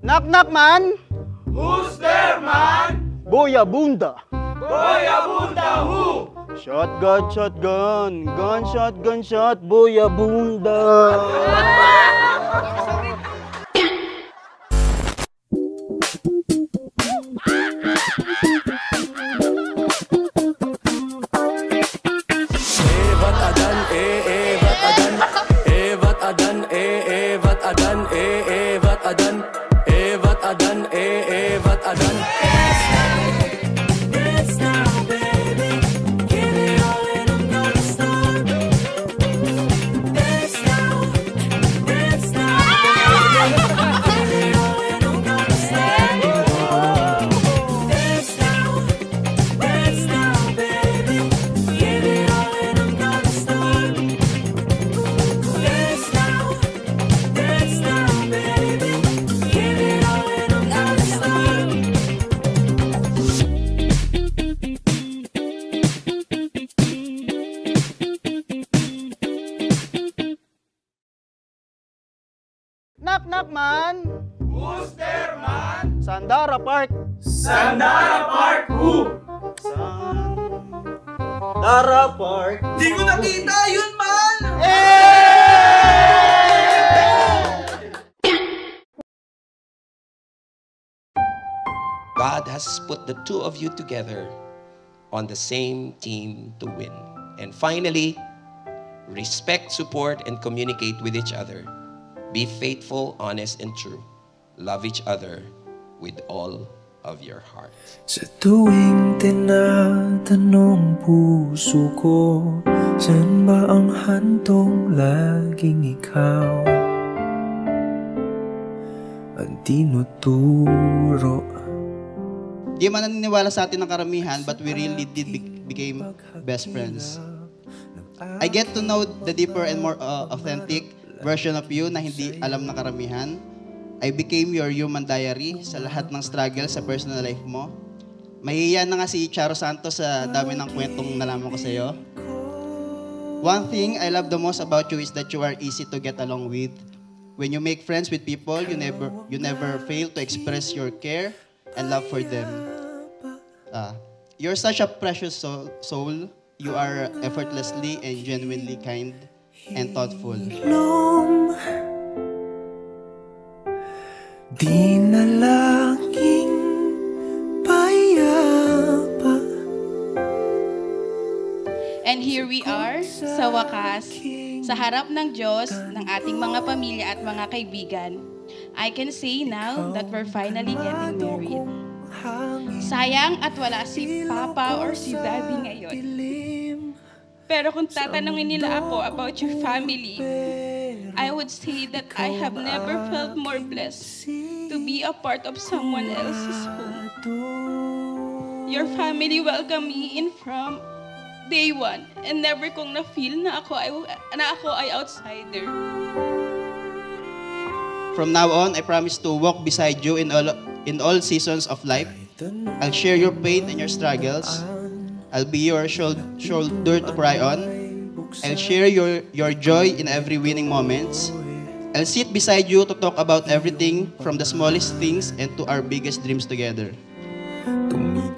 Knock knock man! Who's there, man? Boya bunda! Boya bunda who? Shotgun, shotgun, gunshot, gunshot, boya bunda! Knock knock man! Who's there, man? Sandara Park! Sandara Park who? Sandara Park! Di ko nakita yun, man! God has put the two of you together on the same team to win. And finally, respect, support, and communicate with each other. Be faithful, honest, and true. Love each other with all of your heart. Sa tuwing tinatanong puso ko, saan ba ang handong laging ikaw ang tinuturo? Di man naniniwala sa atin ng karamihan, but we really did became best friends. I get to know the deeper and more authentic version of you na hindi alam ng karamihan. I became your human diary sa lahat ng struggle sa personal life mo. Mahihiya na nga si Charo Santos sa dami ng kwentong nalaman ko sa iyo. One thing I love the most about you is that you are easy to get along with. When you make friends with people, you never fail to express your care and love for them. You're such a precious soul. You are effortlessly and genuinely kind and thoughtful. Di na laging payapa. And here we are, sa wakas, sa harap ng Diyos, ng ating mga pamilya at mga kaibigan. I can say now that we're finally getting married. Sayang at wala si Papa or si Daddy ngayon. Pero kung tatanungin nila ako about your family, I would say that I have never felt more blessed to be a part of someone else's home. Your family welcomed me in from day one and never kong na-feel na ako ay outsider. From now on, I promise to walk beside you in all seasons of life. I'll share your pain and your struggles. I'll be your shoulder to cry on. I'll share your joy in every winning moments. I'll sit beside you to talk about everything from the smallest things and to our biggest dreams together.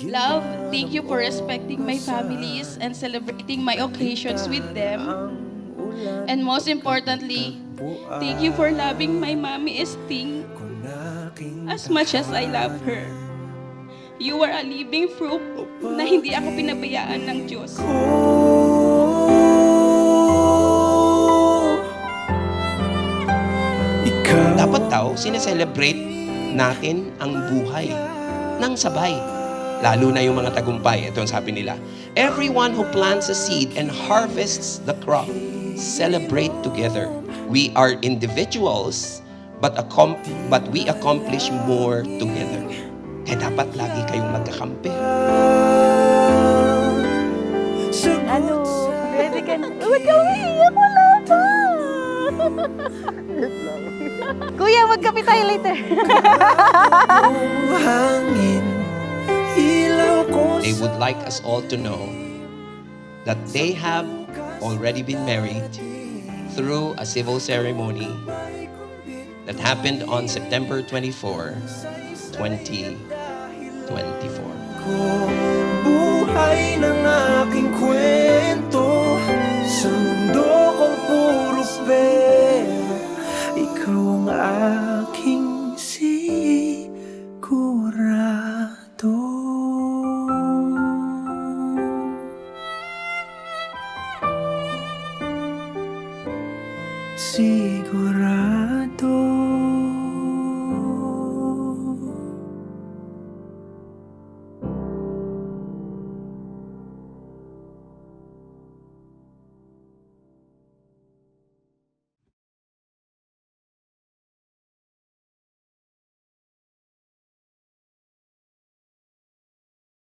Love, thank you for respecting my families and celebrating my occasions with them. And most importantly, thank you for loving my mommy Esting as much as I love her. You are a living proof na hindi ako pinabayaan ng Diyos. Dapat daw, sineselebrate natin ang buhay ng sabay. Lalo na yung mga tagumpay. Ito ang sabi nila. Everyone who plants a seed and harvests the crop, celebrate together. We are individuals, but we accomplish more together. Kaya dapat lagi kayong magkakampi. Ano? Ready ka na? Huwag ka umiiyak, wala pa! Kuya, magkape tayo later. They would like us all to know that they have already been married through a civil ceremony that happened on September 24, 2024. Buhay ng aking kwento sa mundo kong puro pera. Ikaw ang aking sigurado. Sigurado.